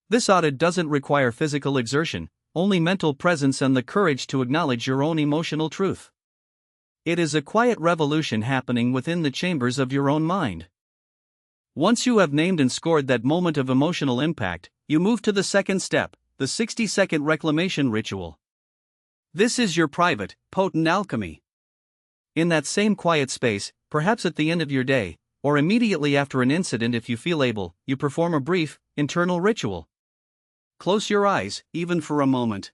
This audit doesn't require physical exertion, only mental presence and the courage to acknowledge your own emotional truth. It is a quiet revolution happening within the chambers of your own mind. Once you have named and scored that moment of emotional impact, you move to the second step, the 60-second reclamation ritual. This is your private, potent alchemy. In that same quiet space, perhaps at the end of your day, or immediately after an incident if you feel able, you perform a brief, internal ritual. Close your eyes, even for a moment.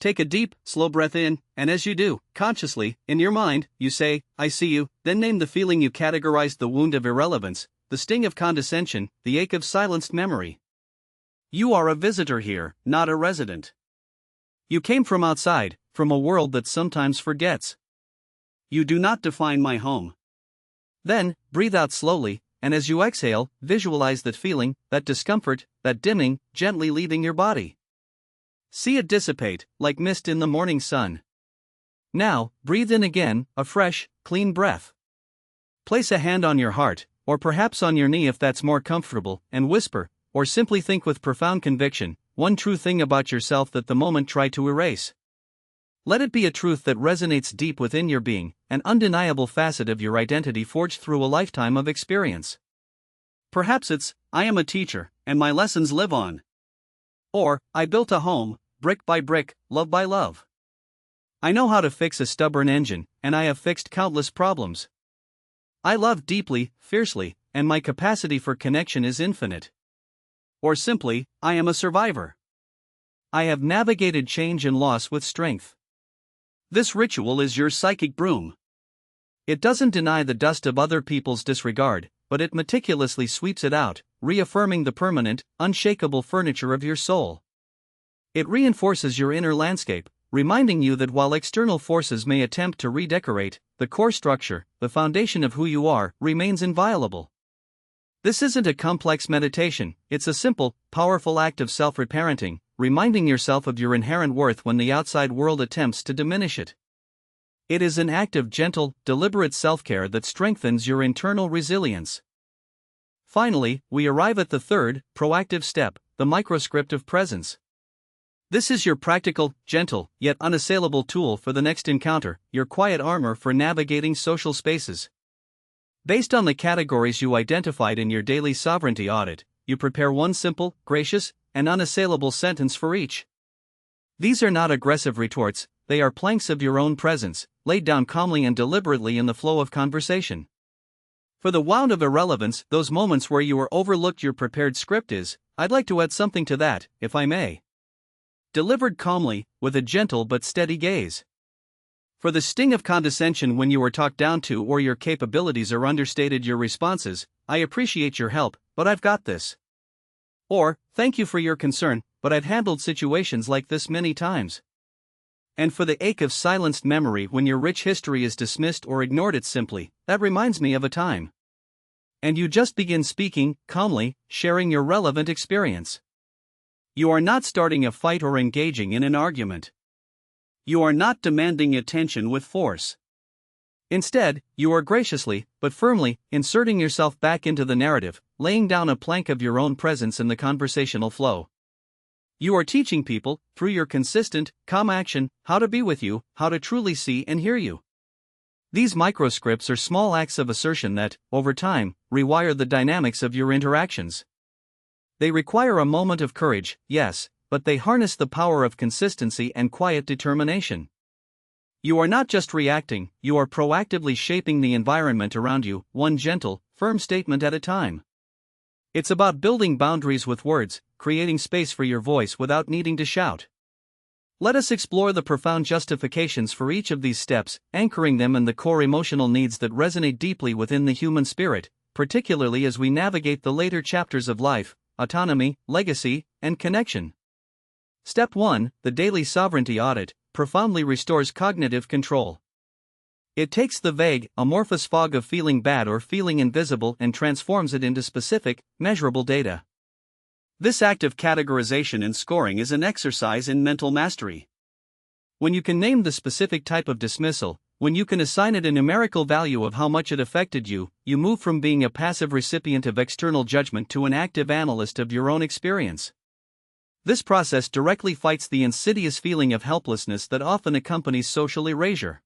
Take a deep, slow breath in, and as you do, consciously, in your mind, you say, I see you, then name the feeling you categorized: the wound of irrelevance, the sting of condescension, the ache of silenced memory. You are a visitor here, not a resident. You came from outside, from a world that sometimes forgets. You do not define my home. Then, breathe out slowly, and as you exhale, visualize that feeling, that discomfort, that dimming, gently leaving your body. See it dissipate, like mist in the morning sun. Now, breathe in again, a fresh, clean breath. Place a hand on your heart, or perhaps on your knee if that's more comfortable, and whisper, or simply think with profound conviction, one true thing about yourself that the moment tried to erase. Let it be a truth that resonates deep within your being, an undeniable facet of your identity forged through a lifetime of experience. Perhaps it's, I am a teacher, and my lessons live on. Or, I built a home, brick by brick, love by love. I know how to fix a stubborn engine, and I have fixed countless problems. I love deeply, fiercely, and my capacity for connection is infinite. Or simply, I am a survivor. I have navigated change and loss with strength. This ritual is your psychic broom. It doesn't deny the dust of other people's disregard, but it meticulously sweeps it out, reaffirming the permanent, unshakable furniture of your soul. It reinforces your inner landscape, reminding you that while external forces may attempt to redecorate, the core structure, the foundation of who you are, remains inviolable. This isn't a complex meditation, it's a simple, powerful act of self-reparenting, reminding yourself of your inherent worth when the outside world attempts to diminish it. It is an act of gentle, deliberate self-care that strengthens your internal resilience. Finally, we arrive at the third, proactive step, the microscript of presence. This is your practical, gentle, yet unassailable tool for the next encounter, your quiet armor for navigating social spaces. Based on the categories you identified in your daily sovereignty audit, you prepare one simple, gracious, and unassailable sentence for each. These are not aggressive retorts, they are planks of your own presence, laid down calmly and deliberately in the flow of conversation. For the wound of irrelevance, those moments where you are overlooked, your prepared script is, I'd like to add something to that, if I may. Delivered calmly, with a gentle but steady gaze. For the sting of condescension when you are talked down to or your capabilities are understated, your responses, I appreciate your help, but I've got this. Or, thank you for your concern, but I've handled situations like this many times. And for the ache of silenced memory when your rich history is dismissed or ignored, it's simply, that reminds me of a time. And you just begin speaking, calmly, sharing your relevant experience. You are not starting a fight or engaging in an argument. You are not demanding attention with force. Instead, you are graciously, but firmly, inserting yourself back into the narrative, laying down a plank of your own presence in the conversational flow. You are teaching people, through your consistent, calm action, how to be with you, how to truly see and hear you. These microscripts are small acts of assertion that, over time, rewire the dynamics of your interactions. They require a moment of courage, yes, but they harness the power of consistency and quiet determination. You are not just reacting, you are proactively shaping the environment around you, one gentle, firm statement at a time. It's about building boundaries with words, creating space for your voice without needing to shout. Let us explore the profound justifications for each of these steps, anchoring them in the core emotional needs that resonate deeply within the human spirit, particularly as we navigate the later chapters of life, autonomy, legacy, and connection. Step 1, the daily sovereignty audit, profoundly restores cognitive control. It takes the vague, amorphous fog of feeling bad or feeling invisible and transforms it into specific, measurable data. This act of categorization and scoring is an exercise in mental mastery. When you can name the specific type of dismissal, when you can assign it a numerical value of how much it affected you, you move from being a passive recipient of external judgment to an active analyst of your own experience. This process directly fights the insidious feeling of helplessness that often accompanies social erasure.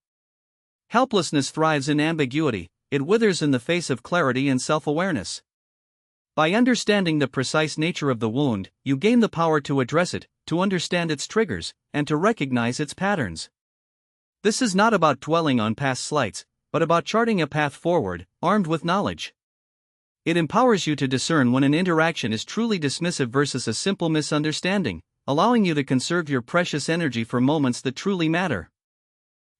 Helplessness thrives in ambiguity, it withers in the face of clarity and self-awareness. By understanding the precise nature of the wound, you gain the power to address it, to understand its triggers, and to recognize its patterns. This is not about dwelling on past slights, but about charting a path forward, armed with knowledge. It empowers you to discern when an interaction is truly dismissive versus a simple misunderstanding, allowing you to conserve your precious energy for moments that truly matter.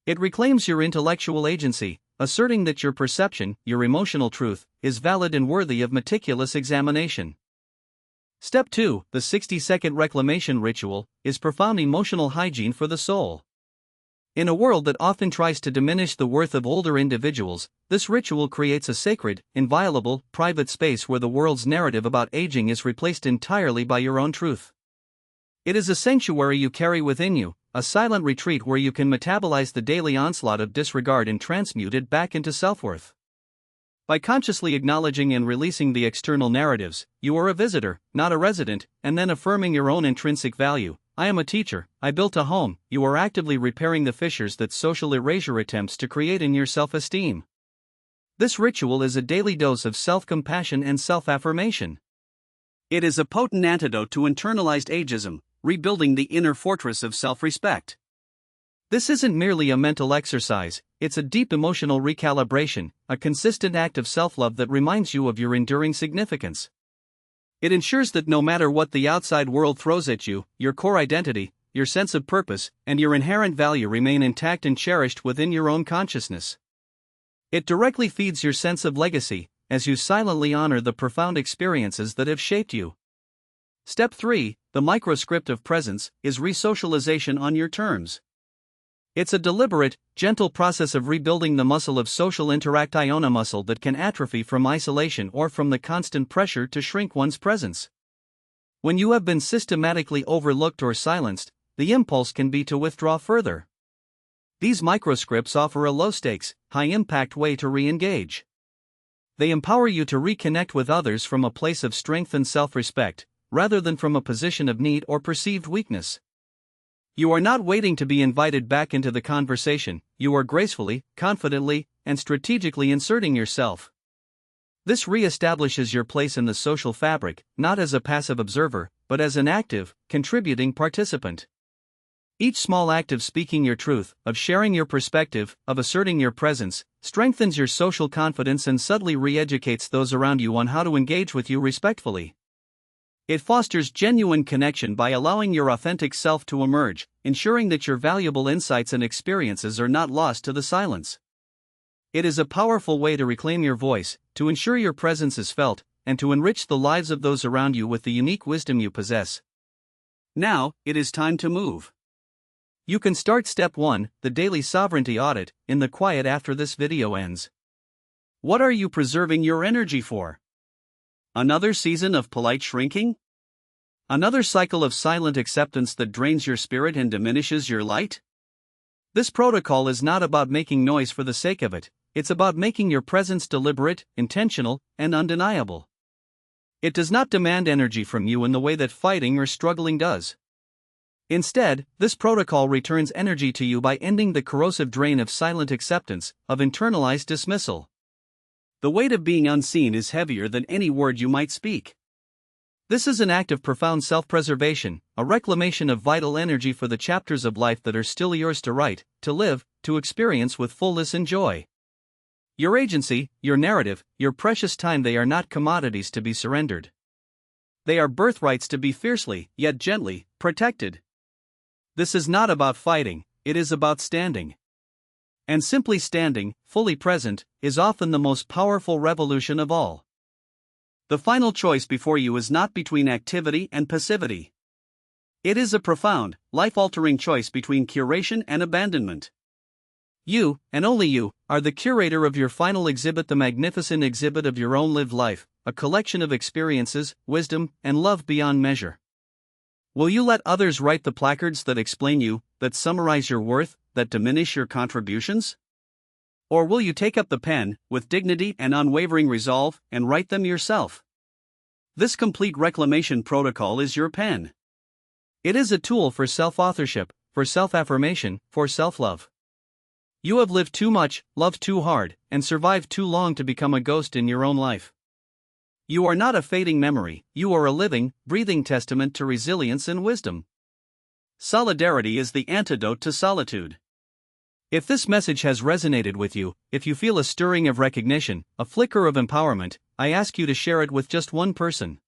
It reclaims your intellectual agency, asserting that your perception, your emotional truth, is valid and worthy of meticulous examination. Step 2, the 60-second reclamation ritual, is profound emotional hygiene for the soul. In a world that often tries to diminish the worth of older individuals, this ritual creates a sacred, inviolable, private space where the world's narrative about aging is replaced entirely by your own truth. It is a sanctuary you carry within you, a silent retreat where you can metabolize the daily onslaught of disregard and transmute it back into self-worth. By consciously acknowledging and releasing the external narratives, you are a visitor, not a resident, and then affirming your own intrinsic value. I am a teacher, I built a home. You are actively repairing the fissures that social erasure attempts to create in your self-esteem. This ritual is a daily dose of self-compassion and self-affirmation. It is a potent antidote to internalized ageism, rebuilding the inner fortress of self-respect. This isn't merely a mental exercise, it's a deep emotional recalibration, a consistent act of self-love that reminds you of your enduring significance. It ensures that no matter what the outside world throws at you, your core identity, your sense of purpose, and your inherent value remain intact and cherished within your own consciousness. It directly feeds your sense of legacy, as you silently honor the profound experiences that have shaped you. Step 3, the microscript of presence, is resocialization on your terms. It's a deliberate, gentle process of rebuilding the muscle of social interaction, a muscle that can atrophy from isolation or from the constant pressure to shrink one's presence. When you have been systematically overlooked or silenced, the impulse can be to withdraw further. These microscripts offer a low-stakes, high-impact way to re-engage. They empower you to reconnect with others from a place of strength and self-respect, rather than from a position of need or perceived weakness. You are not waiting to be invited back into the conversation, you are gracefully, confidently, and strategically inserting yourself. This re-establishes your place in the social fabric, not as a passive observer, but as an active, contributing participant. Each small act of speaking your truth, of sharing your perspective, of asserting your presence, strengthens your social confidence and subtly re-educates those around you on how to engage with you respectfully. It fosters genuine connection by allowing your authentic self to emerge, ensuring that your valuable insights and experiences are not lost to the silence. It is a powerful way to reclaim your voice, to ensure your presence is felt, and to enrich the lives of those around you with the unique wisdom you possess. Now, it is time to move. You can start Step 1, the daily sovereignty audit, in the quiet after this video ends. What are you preserving your energy for? Another season of polite shrinking? Another cycle of silent acceptance that drains your spirit and diminishes your light? This protocol is not about making noise for the sake of it, it's about making your presence deliberate, intentional, and undeniable. It does not demand energy from you in the way that fighting or struggling does. Instead, this protocol returns energy to you by ending the corrosive drain of silent acceptance, of internalized dismissal. The weight of being unseen is heavier than any word you might speak. This is an act of profound self-preservation, a reclamation of vital energy for the chapters of life that are still yours to write, to live, to experience with fullness and joy. Your agency, your narrative, your precious time, they are not commodities to be surrendered. They are birthrights to be fiercely, yet gently, protected. This is not about fighting, it is about standing. And simply standing, fully present, is often the most powerful revolution of all. The final choice before you is not between activity and passivity. It is a profound, life-altering choice between curation and abandonment. You, and only you, are the curator of your final exhibit, the magnificent exhibit of your own lived life, a collection of experiences, wisdom, and love beyond measure. Will you let others write the placards that explain you, that summarize your worth, that diminish your contributions? Or will you take up the pen, with dignity and unwavering resolve, and write them yourself? This complete reclamation protocol is your pen. It is a tool for self-authorship, for self-affirmation, for self-love. You have lived too much, loved too hard, and survived too long to become a ghost in your own life. You are not a fading memory, you are a living, breathing testament to resilience and wisdom. Solidarity is the antidote to solitude. If this message has resonated with you, if you feel a stirring of recognition, a flicker of empowerment, I ask you to share it with just one person.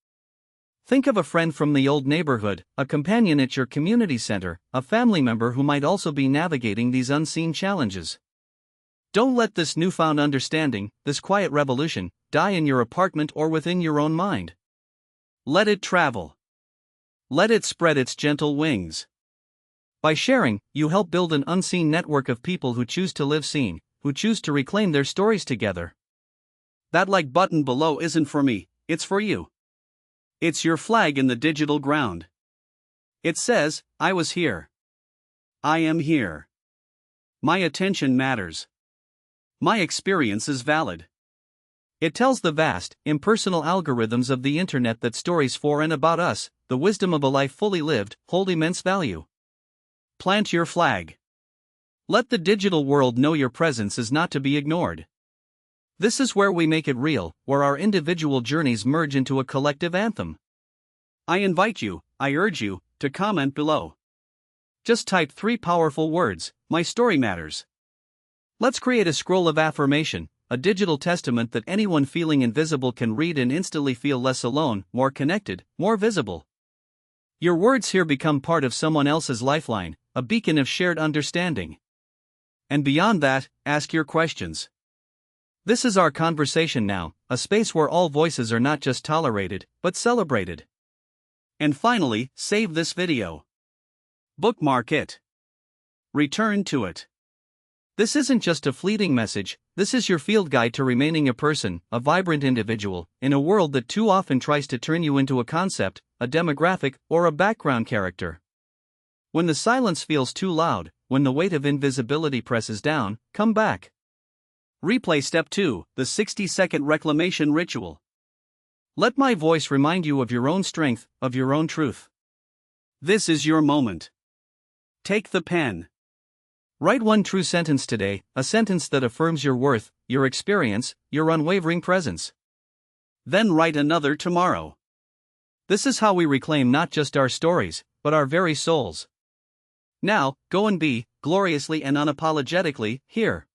Think of a friend from the old neighborhood, a companion at your community center, a family member who might also be navigating these unseen challenges. Don't let this newfound understanding, this quiet revolution, die in your apartment or within your own mind. Let it travel. Let it spread its gentle wings. By sharing, you help build an unseen network of people who choose to live seen, who choose to reclaim their stories together. That like button below isn't for me, it's for you. It's your flag in the digital ground. It says, I was here. I am here. My attention matters. My experience is valid. It tells the vast, impersonal algorithms of the internet that stories for and about us, the wisdom of a life fully lived, hold immense value. Plant your flag. Let the digital world know your presence is not to be ignored. This is where we make it real, where our individual journeys merge into a collective anthem. I invite you, I urge you, to comment below. Just type 3 powerful words, my story matters. Let's create a scroll of affirmation, a digital testament that anyone feeling invisible can read and instantly feel less alone, more connected, more visible. Your words here become part of someone else's lifeline, a beacon of shared understanding. And beyond that, ask your questions. This is our conversation now, a space where all voices are not just tolerated, but celebrated. And finally, save this video. Bookmark it. Return to it. This isn't just a fleeting message, this is your field guide to remaining a person, a vibrant individual, in a world that too often tries to turn you into a concept, a demographic, or a background character. When the silence feels too loud, when the weight of invisibility presses down, come back. Replay Step 2, the 60-second reclamation ritual. Let my voice remind you of your own strength, of your own truth. This is your moment. Take the pen. Write one true sentence today, a sentence that affirms your worth, your experience, your unwavering presence. Then write another tomorrow. This is how we reclaim not just our stories, but our very souls. Now, go and be, gloriously and unapologetically, here.